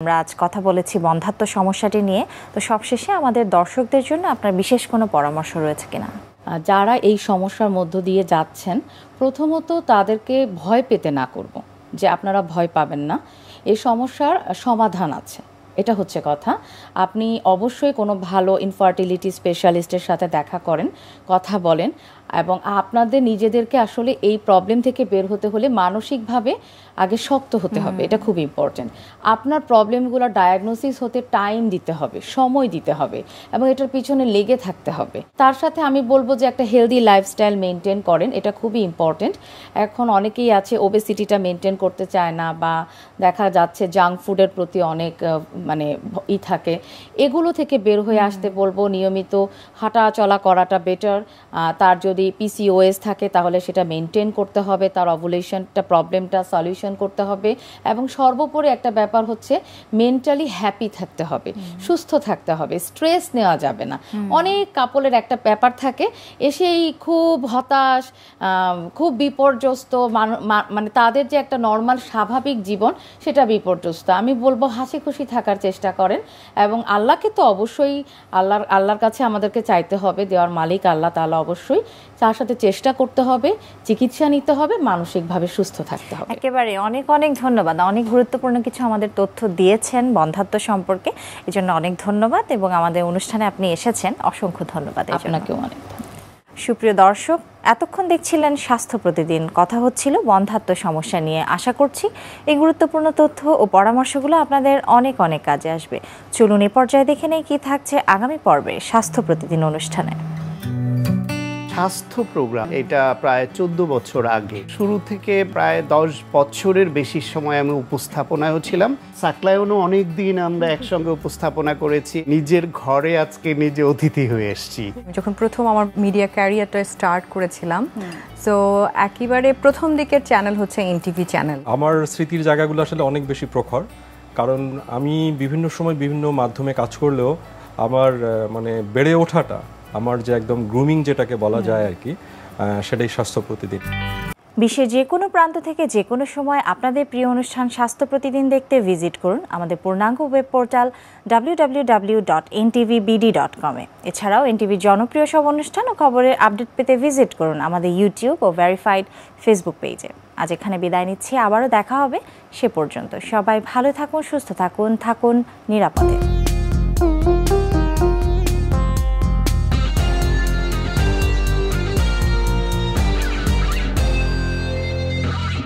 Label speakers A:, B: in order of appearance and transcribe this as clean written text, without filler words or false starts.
A: আমরা আজ কথা বলেছি বন্ধ্যাত্ব সমস্যাটি নিয়ে। তো সবশেষে আমাদের দর্শকদের জন্য আপনার বিশেষ কোনো পরামর্শ রয়েছে কিনা?
B: যারা এই সমস্যার মধ্য দিয়ে যাচ্ছেন, প্রথমত তাদেরকে ভয় পেতে না করব যে আপনারা ভয় পাবেন না, এই সমস্যার সমাধান আছে, এটা হচ্ছে কথা। আপনি অবশ্যই কোনো ভালো ইনফার্টিলিটি স্পেশালিস্টের সাথে দেখা করেন, কথা বলেন, এবং আপনাদের নিজেদেরকে আসলে এই প্রবলেম থেকে বের হতে হলে মানসিকভাবে আগে শক্ত হতে হবে, এটা খুব ইম্পর্টেন্ট। আপনার প্রবলেমগুলো ডায়াগনোসিস হতে টাইম দিতে হবে, সময় দিতে হবে, এবং এটার পিছনে লেগে থাকতে হবে। তার সাথে আমি বলবো যে একটা হেলদি লাইফস্টাইল মেনটেন করেন, এটা খুবই ইম্পর্টেন্ট। এখন অনেকেই আছে ওবেসিটিটা মেনটেন করতে চায় না, বা দেখা যাচ্ছে জাঙ্ক ফুডের প্রতি অনেক থাকে। এগুলো থেকে বের হয়ে আসতে বলবো। নিয়মিত হাঁটা চলা করাটা বেটার। তার যদি পিসিওএস থাকে তাহলে সেটা মেনটেন করতে হবে, তার ওভুলেশনটা প্রবলেমটা সলিউশন করতে হবে, এবং সর্বোপরি একটা ব্যাপার হচ্ছে মেন্টালি হ্যাপি থাকতে হবে, সুস্থ থাকতে হবে, স্ট্রেস নেওয়া যাবে না। অনেক কাপলের একটা ব্যাপার থাকে, এসেই খুব হতাশ, খুব বিপর্যস্ত, মানে তাদের যে একটা নর্মাল স্বাভাবিক জীবন সেটা বিপর্যস্ত। আমি বলবো হাসি খুশি থাকার চেষ্টা করেন, এবং আল্লাহকে তো অবশ্যই আল্লাহর কাছে আমাদেরকে চাইতে হবে, দেওয়ার মালিক আল্লাহ তাআলা, অবশ্যই তার সাথে চেষ্টা করতে হবে, চিকিৎসা নিতে হবে, মানসিকভাবে সুস্থ থাকতে হবে।
A: একেবারে অনেক অনেক ধন্যবাদ। অনেক গুরুত্বপূর্ণ কিছু আমাদের তথ্য দিয়েছেন বন্ধ্যাত্ব সম্পর্কে, এই জন্য অনেক ধন্যবাদ, এবং আমাদের অনুষ্ঠানে আপনি এসেছেন, অসংখ্য ধন্যবাদ।
B: আপনাকেও অনেক ধন্যবাদ।
A: সুপ্রিয় দর্শক, এতক্ষণ দেখছিলেন স্বাস্থ্য প্রতিদিন। কথা হচ্ছিল বন্ধ্যাত্ব সমস্যা নিয়ে। আশা করছি এই গুরুত্বপূর্ণ তথ্য ও পরামর্শগুলো আপনাদের অনেক অনেক কাজে আসবে। চলুন এ পর্যায়ে দেখে নেই কি থাকছে আগামী পর্বে স্বাস্থ্য প্রতিদিন অনুষ্ঠানে।
C: স্বাস্থ্য প্রোগ্রাম এটা প্রায় 14 বছর আগে, শুরু থেকে প্রায় 10 বছরের বেশি সময় আমি উপস্থাপনায়ও ছিলাম। সাকলায়নও অনেক দিন আমরা একসঙ্গে উপস্থাপনা করেছি। নিজের ঘরে আজকে নিজে অতিথি হয়ে এসেছি।
D: যখন প্রথম আমার মিডিয়া ক্যারিয়ারটা স্টার্ট করেছিলাম, সো একেবারে প্রথম দিকের চ্যানেল হচ্ছে এনটিভি চ্যানেল।
E: আমার স্মৃতির জায়গাগুলো আসলে অনেক বেশি প্রখর, কারণ আমি বিভিন্ন সময় বিভিন্ন মাধ্যমে কাজ করলেও আমার বেড়ে ওঠাটা, আমার যে একদম গ্রুমিং যেটাকে বলা যায় আর কি, সেটাই স্বাস্থ্য প্রতিদিন।
A: বিশ্বের যে কোনো প্রান্ত থেকে যে কোনো সময় আপনাদের প্রিয় অনুষ্ঠান স্বাস্থ্য প্রতিদিন দেখতে ভিজিট করুন আমাদের পূর্ণাঙ্গ ওয়েব পোর্টাল www.ntvbd.com এ। এছাড়াও এনটিভির জনপ্রিয় সব অনুষ্ঠান ও খবরের আপডেট পেতে ভিজিট করুন আমাদের ইউটিউব ও ভেরিফাইড ফেসবুক পেজে। আজ এখানে বিদায় নিচ্ছি, আবারও দেখা হবে। সে পর্যন্ত সবাই ভালো থাকুন, সুস্থ থাকুন, থাকুন নিরাপদে।